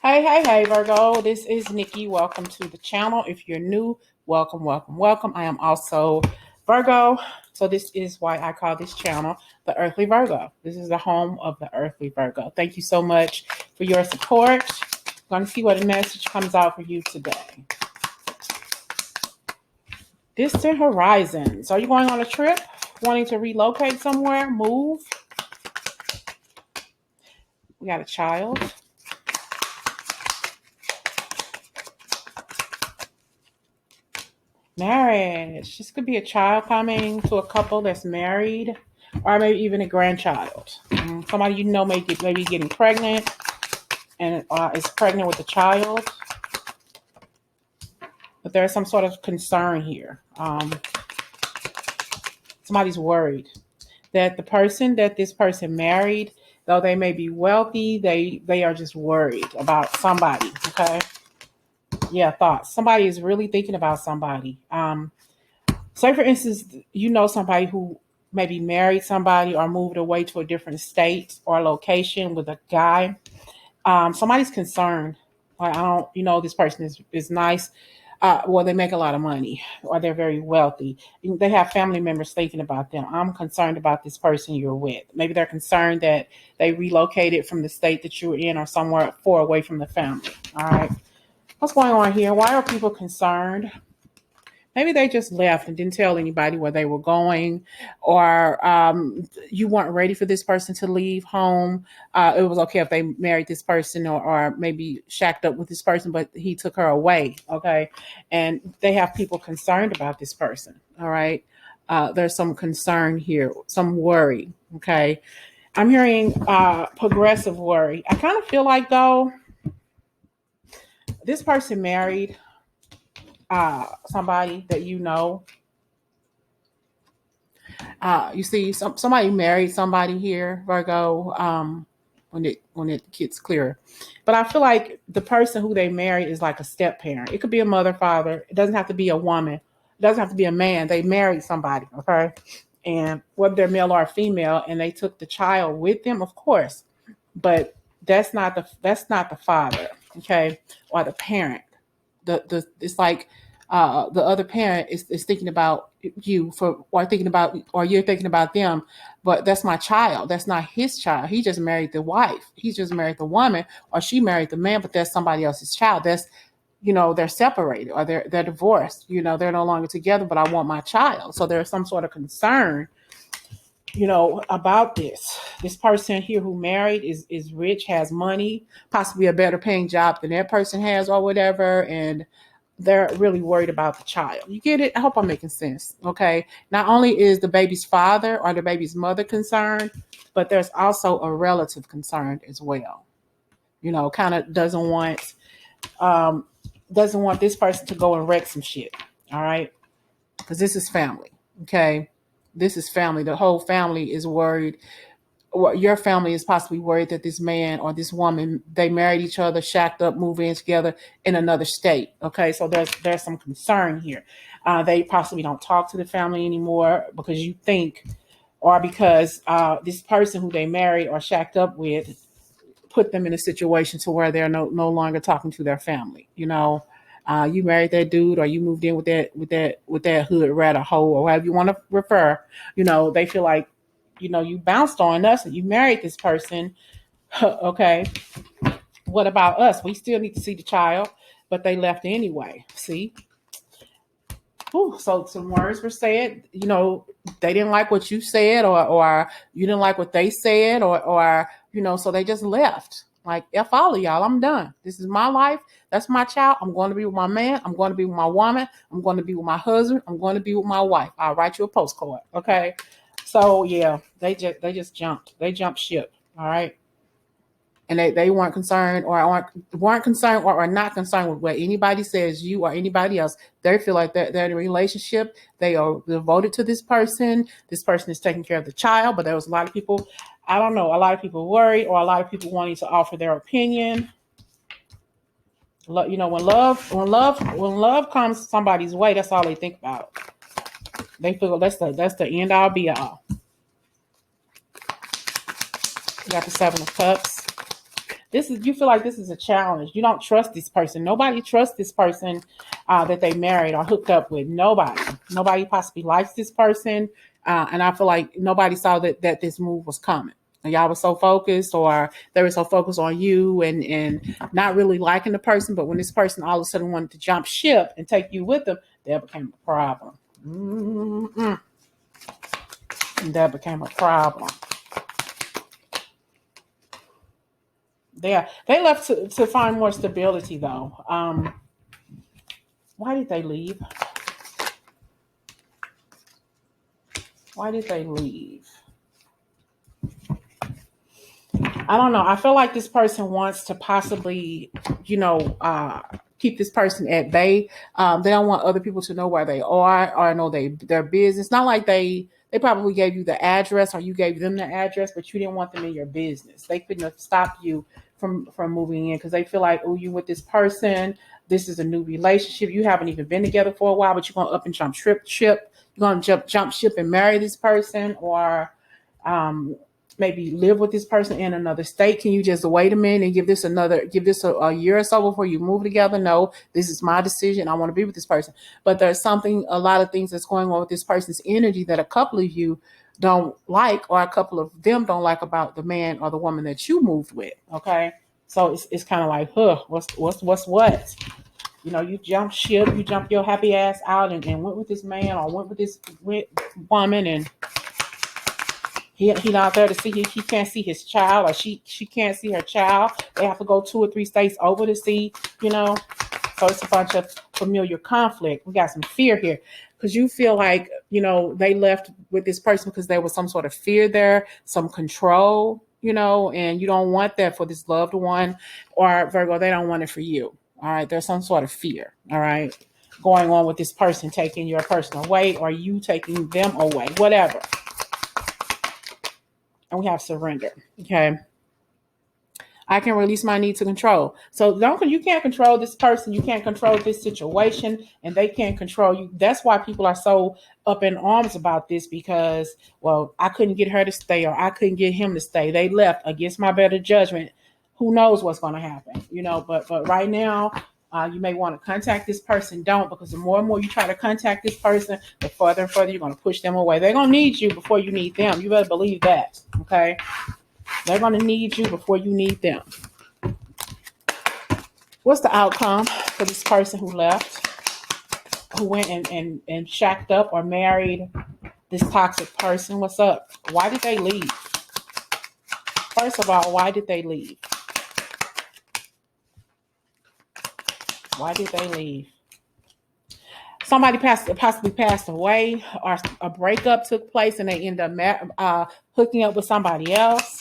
Hey, Virgo. This is Nikki. Welcome to the channel. If you're new, welcome. I am also Virgo. So this is why I call this channel the Earthly Virgo. This is the home of the Earthly Virgo. Thank you so much for your support. I'm going to see what message comes out for you today. Distant horizons. Are you going on a trip? Wanting to relocate somewhere? Move? We got a child. Marriage. This could be a child coming to a couple that's married, or maybe even a grandchild. Somebody you know may maybe getting pregnant and is pregnant with a child. But there's some sort of concern here. Somebody's worried that the person that this person married, though they may be wealthy, they are just worried about somebody. Okay. Yeah, thoughts. Somebody is really thinking about somebody. Say, for instance, you know somebody who maybe married somebody or moved away to a different state or location with a guy. Somebody's concerned. Like, I don't, this person is nice. Well, they make a lot of money or they're very wealthy. They have family members thinking about them. I'm concerned about this person you're with. Maybe they're concerned that they relocated from the state that you were in or somewhere far away from the family. All right. What's going on here? Why are people concerned? Maybe they just left and didn't tell anybody where they were going, or you weren't ready for this person to leave home. It was okay if they married this person or maybe shacked up with this person, but he took her away. Okay. And they have people concerned about this person. All right. There's some concern here, some worry. Okay. I'm hearing progressive worry. I kind of feel like, though, this person married somebody that you know. You see, somebody married somebody here, Virgo. When it gets clearer, but I feel like the person who they married is like a step parent. It could be a mother, father. It doesn't have to be a woman. It doesn't have to be a man. They married somebody, okay, and whether they're male or female, and they took the child with them, of course, but that's not the father, okay, or the parent. The It's like the other parent is thinking about you for or thinking about or you're thinking about them, but that's my child. That's not his child. He just married the wife. He just married the woman, or she married the man, but that's somebody else's child. That's they're separated or they're divorced. They're no longer together, but I want my child. So there's some sort of concern about this person here who married is rich, has money, possibly a better paying job than that person has or whatever, and they're really worried about the child. You get it? I hope I'm making sense. Okay. Not only is the baby's father or the baby's mother concerned, but there's also a relative concerned as well. Kind of doesn't want this person to go and wreck some shit. All right. Because this is family. Okay. This is family. The whole family is worried. Well, your family is possibly worried that this man or this woman, they married each other, shacked up, moved in together in another state. Okay, so there's some concern here. They possibly don't talk to the family anymore because you think, or because this person who they married or shacked up with put them in a situation to where they're no longer talking to their family. You married that dude, or you moved in with that hood rat or hoe, or however you want to refer. They feel like you bounced on us and you married this person. Okay, what about us? We still need to see the child, but they left anyway. See? Whew, so some words were said. They didn't like what you said, or you didn't like what they said, or so they just left. Like, F all of y'all, I'm done. This is my life. That's my child. I'm going to be with my man. I'm going to be with my woman. I'm going to be with my husband. I'm going to be with my wife. I'll write you a postcard. Okay. So yeah, they just jumped. They jumped ship. All right. And they weren't concerned or weren't concerned or are not concerned with what anybody says, you or anybody else. They feel like they're in a relationship. They are devoted to this person. This person is taking care of the child. But there was a lot of people, I don't know, a lot of people worried, or a lot of people wanting to offer their opinion. When love comes somebody's way, that's all they think about. They feel that's the end all be all. You got the Seven of Cups. You feel like this is a challenge. You don't trust this person. Nobody trusts this person that they married or hooked up with. Nobody possibly likes this person. And I feel like nobody saw that this move was coming. And y'all were so focused, or they were so focused on you and not really liking the person. But when this person all of a sudden wanted to jump ship and take you with them, that became a problem. Mm-mm. That became a problem. They left to find more stability, though. Why did they leave? Why did they leave? I don't know. I feel like this person wants to possibly, keep this person at bay. They don't want other people to know where they are or know their business. Not like they probably gave you the address or you gave them the address, but you didn't want them in your business. They couldn't have stopped you from moving in because they feel like, oh, you with this person. This is a new relationship. You haven't even been together for a while, but you're going to up and jump ship. You're going to jump ship and marry this person, or maybe live with this person in another state. Can you just wait a minute and give this a year or so before you move together? No, this is my decision. I want to be with this person. But there's a lot of things that's going on with this person's energy that a couple of you don't like, or a couple of them don't like about the man or the woman that you moved with. Okay. So it's kind of like, what? You jump ship, you jump your happy ass out and went with this man or went with this woman, and he not there to see. He can't see his child, or she can't see her child. They have to go 2 or 3 states over to see. So it's a bunch of familiar conflict. We got some fear here because you feel like they left with this person because there was some sort of fear there, some control. And you don't want that for this loved one, or Virgo, they don't want it for you. All right, there's some sort of fear. All right, going on with this person taking your person away, or you taking them away, whatever. And we have surrender. Okay. I can release my need to control. So you can't control this person. You can't control this situation, and they can't control you. That's why people are so up in arms about this, because, well, I couldn't get her to stay, or I couldn't get him to stay. They left against my better judgment. Who knows what's going to happen, but right now, you may want to contact this person. Don't, because the more and more you try to contact this person, the further and further you're going to push them away. They're going to need you before you need them. You better believe that. Okay. They're going to need you before you need them. What's the outcome for this person who left, who went and shacked up or married this toxic person? What's up? Why did they leave? First of all, why did they leave? Why did they leave? Somebody possibly passed away, or a breakup took place and they end up hooking up with somebody else.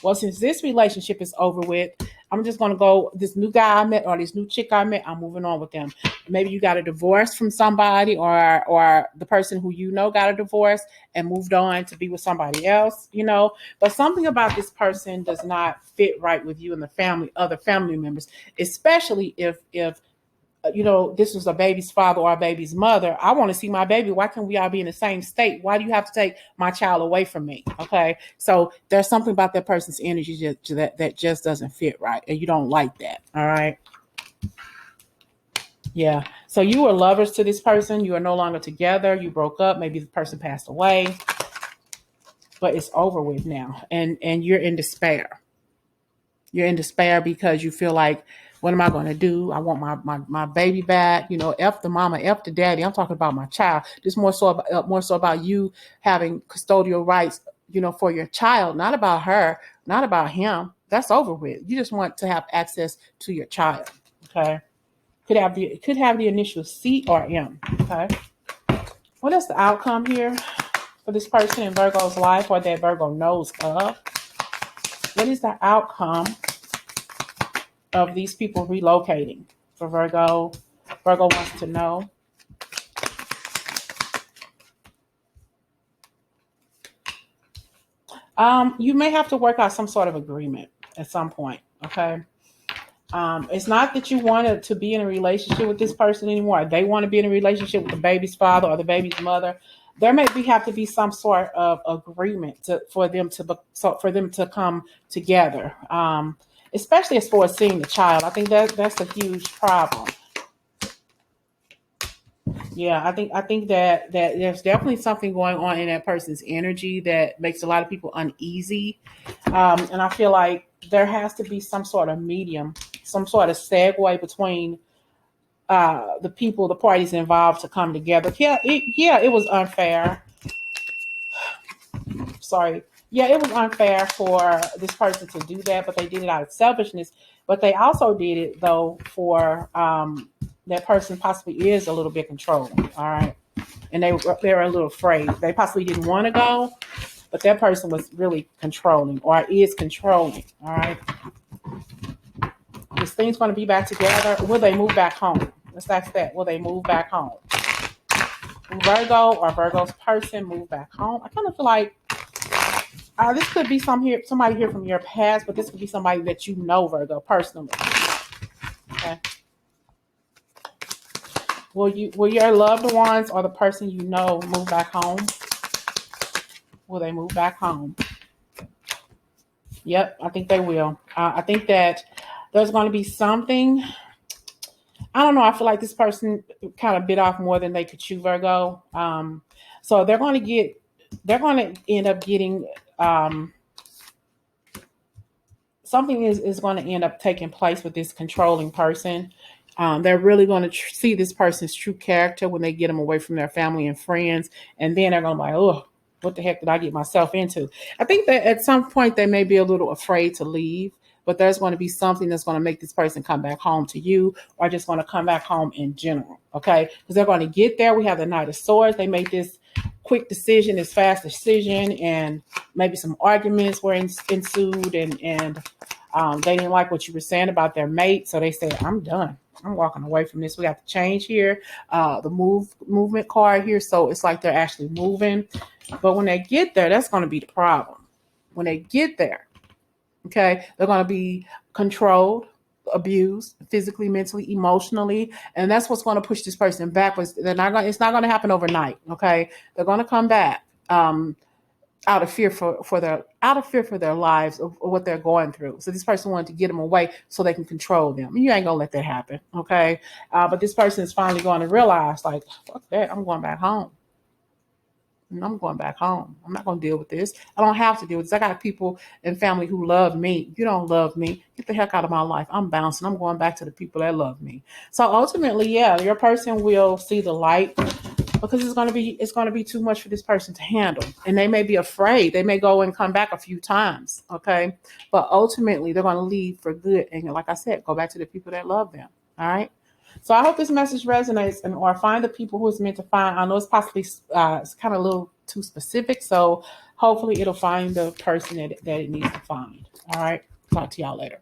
Well, since this relationship is over with, I'm just going to go, this new guy I met or this new chick I met, I'm moving on with them. Maybe you got a divorce from somebody, or the person who got a divorce and moved on to be with somebody else, But something about this person does not fit right with you and other family members, especially if this was a baby's father or a baby's mother. I want to see my baby. Why can't we all be in the same state? Why do you have to take my child away from me? Okay. So there's something about that person's energy that just doesn't fit right. And you don't like that. All right. Yeah. So you were lovers to this person. You are no longer together. You broke up. Maybe the person passed away, but it's over with now. And you're in despair. You're in despair because you feel like, what am I going to do? I want my baby back. F the mama, F the daddy. I'm talking about my child. Just more so about you having custodial rights, for your child, not about her, not about him. That's over with. You just want to have access to your child. Okay. Could have the initial C or M. Okay. What is the outcome here for this person in Virgo's life, or that Virgo knows of? What is the outcome of these people relocating for Virgo? Virgo wants to know. You may have to work out some sort of agreement at some point. Okay. It's not that you wanted to be in a relationship with this person anymore. They want to be in a relationship with the baby's father or the baby's mother. There may have to be some sort of agreement for them to come together. especially as far as seeing the child. I think that's a huge problem. Yeah, I think that there's definitely something going on in that person's energy that makes a lot of people uneasy, and I feel like there has to be some sort of medium, some sort of segue between the parties involved to come together. Yeah, it was unfair. Sorry. Yeah, it was unfair for this person to do that, but they did it out of selfishness. But they also did it though for that person possibly is a little bit controlling. All right, and they were a little afraid. They possibly didn't want to go, but that person was really controlling or is controlling. All right, this thing's going to be back together. Will they move back home? Let's ask that. Will they move back home? Virgo or Virgo's person move back home? I kind of feel like this could be somebody here from your past, but this could be somebody that you know, Virgo, personally. Okay. Will your loved ones or the person you know move back home? Will they move back home? Yep, I think they will. I think that there's going to be something. I don't know. I feel like this person kind of bit off more than they could chew, Virgo. So they're going to end up getting something is going to end up taking place with this controlling person. They're really going to see this person's true character when they get them away from their family and friends. And then they're going to be like, oh, what the heck did I get myself into? I think that at some point they may be a little afraid to leave, but there's going to be something that's going to make this person come back home to you or just going to come back home in general. Okay. Because they're going to get there. We have the Knight of Swords. They made this quick decision, this fast decision, and maybe some arguments were ensued and they didn't like what you were saying about their mate. So they said, I'm done. I'm walking away from this. We got to change here. The movement card here. So it's like they're actually moving. But when they get there, that's going to be the problem. When they get there, okay, they're going to be controlled, abused, physically, mentally, emotionally, and that's what's going to push this person backwards. It's not going to happen overnight. Okay, they're going to come back out of fear for their lives of what they're going through. So this person wanted to get them away so they can control them. You ain't gonna let that happen, okay? But this person is finally going to realize, like, fuck that, I'm going back home. I'm going back home. I'm not going to deal with this. I don't have to deal with this. I got people and family who love me. You don't love me. Get the heck out of my life. I'm bouncing. I'm going back to the people that love me. So ultimately, yeah, your person will see the light because it's going to be too much for this person to handle. And they may be afraid. They may go and come back a few times, okay? But ultimately, they're going to leave for good. And like I said, go back to the people that love them, all right? So I hope this message resonates or find the people who it's meant to find. I know it's possibly it's kind of a little too specific. So hopefully it'll find the person that it needs to find. All right. Talk to y'all later.